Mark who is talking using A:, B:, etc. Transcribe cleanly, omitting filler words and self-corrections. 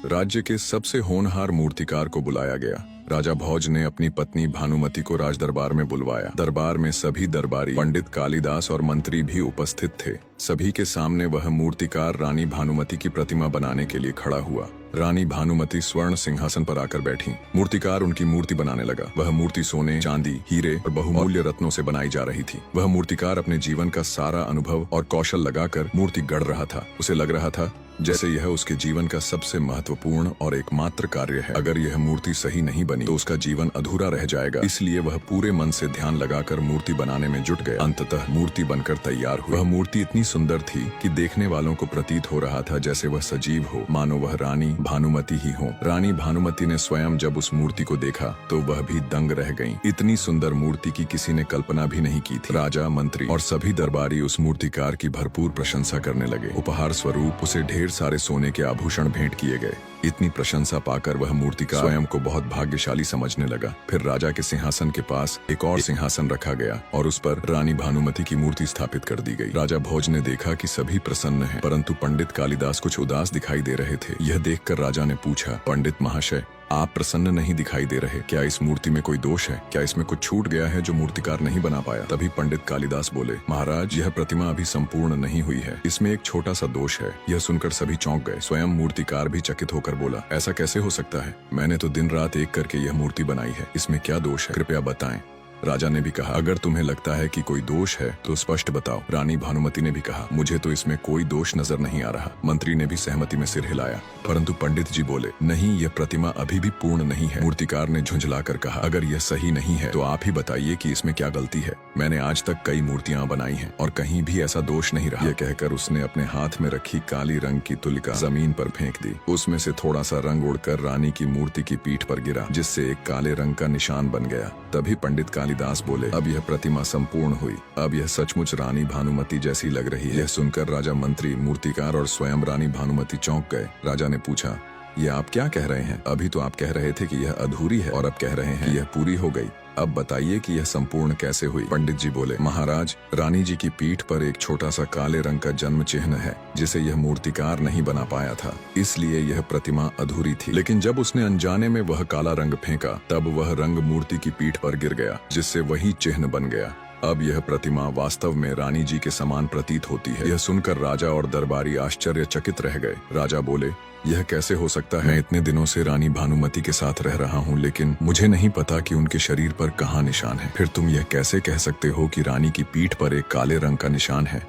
A: राज्य के सबसे होनहार मूर्तिकार को बुलाया गया। राजा भोज ने अपनी पत्नी भानुमति को राजदरबार में बुलवाया। दरबार में सभी दरबारी, पंडित कालिदास और मंत्री भी उपस्थित थे। सभी के सामने वह मूर्तिकार रानी भानुमति की प्रतिमा बनाने के लिए खड़ा हुआ। रानी भानुमति स्वर्ण सिंहासन पर आकर बैठी। मूर्तिकार उनकी मूर्ति बनाने लगा। वह मूर्ति सोने, चांदी, हीरे और बहुमूल्य रत्नों से बनाई जा रही थी। वह मूर्तिकार अपने जीवन का सारा अनुभव और कौशल लगाकर मूर्ति गढ़ रहा था। उसे लग रहा था जैसे यह उसके जीवन का सबसे महत्वपूर्ण और एकमात्र कार्य है। अगर यह मूर्ति सही नहीं बनी तो उसका जीवन अधूरा रह जाएगा। इसलिए वह पूरे मन से ध्यान लगाकर मूर्ति बनाने में जुट गया। अंततः मूर्ति बनकर तैयार हुई। वह मूर्ति इतनी सुंदर थी कि देखने वालों को प्रतीत हो रहा था जैसे वह सजीव हो, मानो वह रानी भानुमति ही हो। रानी भानुमति ने स्वयं जब उस मूर्ति को देखा तो वह भी दंग रह गईं। इतनी सुंदर मूर्ति की किसी ने कल्पना भी नहीं की थी। राजा, मंत्री और सभी दरबारी उस मूर्तिकार की भरपूर प्रशंसा करने लगे। उपहार स्वरूप उसे ढेर सारे सोने के आभूषण भेंट किए गए। इतनी प्रशंसा पाकर वह मूर्तिकार स्वयं को बहुत भाग्यशाली समझने लगा। फिर राजा के सिंहासन के पास एक और सिंहासन रखा गया और उस पर रानी भानुमति की मूर्ति स्थापित कर दी गई। राजा भोज ने देखा कि सभी प्रसन्न हैं, परंतु पंडित कालिदास कुछ उदास दिखाई दे रहे थे। यह देखकर राजा ने पूछा, पंडित महाशय, आप प्रसन्न नहीं दिखाई दे रहे। क्या इस मूर्ति में कोई दोष है? क्या इसमें कुछ छूट गया है जो मूर्तिकार नहीं बना पाया? तभी पंडित कालिदास बोले, महाराज, यह प्रतिमा अभी संपूर्ण नहीं हुई है। इसमें एक छोटा सा दोष है। यह सुनकर सभी चौंक गए। स्वयं मूर्तिकार भी चकित होकर बोला, ऐसा कैसे हो सकता है? मैंने तो दिन रात एक करके यह मूर्ति बनाई है। इसमें क्या दोष है? कृपया बताएं। राजा ने भी कहा, अगर तुम्हें लगता है कि कोई दोष है तो स्पष्ट बताओ। रानी भानुमति ने भी कहा, मुझे तो इसमें कोई दोष नजर नहीं आ रहा। मंत्री ने भी सहमति में सिर हिलाया, परंतु पंडित जी बोले, नहीं, यह प्रतिमा अभी भी पूर्ण नहीं है। मूर्तिकार ने झुंझलाकर कहा, अगर यह सही नहीं है तो आप ही बताइए कि इसमें क्या गलती है। मैंने आज तक कई मूर्तियां बनाई हैं और कहीं भी ऐसा दोष नहीं रहा। यह कहकर उसने अपने हाथ में रखी काली रंग की तुलिका जमीन पर फेंक दी। उसमें से थोड़ा सा रंग उड़कर रानी की मूर्ति की पीठ पर गिरा, जिससे एक काले रंग का निशान बन गया। तभी पंडित कालिदास बोले, अब यह प्रतिमा संपूर्ण हुई। अब यह सचमुच रानी भानुमति जैसी लग रही है। यह सुनकर राजा, मंत्री, मूर्तिकार और स्वयं रानी भानुमति चौंक गए। राजा ने पूछा, ये आप क्या कह रहे हैं? अभी तो आप कह रहे थे कि यह अधूरी है और अब कह रहे हैं कि यह पूरी हो गई। अब बताइए कि यह संपूर्ण कैसे हुई? पंडित जी बोले, महाराज, रानी जी की पीठ पर एक छोटा सा काले रंग का जन्म चिन्ह है, जिसे यह मूर्तिकार नहीं बना पाया था, इसलिए यह प्रतिमा अधूरी थी। लेकिन जब उसने अनजाने में वह काला रंग फेंका, तब वह रंग मूर्ति की पीठ पर गिर गया, जिससे वही चिन्ह बन गया। अब यह प्रतिमा वास्तव में रानी जी के समान प्रतीत होती है। यह सुनकर राजा और दरबारी आश्चर्यचकित रह गए। राजा बोले, यह कैसे हो सकता है? मैं इतने दिनों से रानी भानुमति के साथ रह रहा हूँ, लेकिन मुझे नहीं पता कि उनके शरीर पर कहाँ निशान है। फिर तुम यह कैसे कह सकते हो कि रानी की पीठ पर एक काले रंग का निशान है?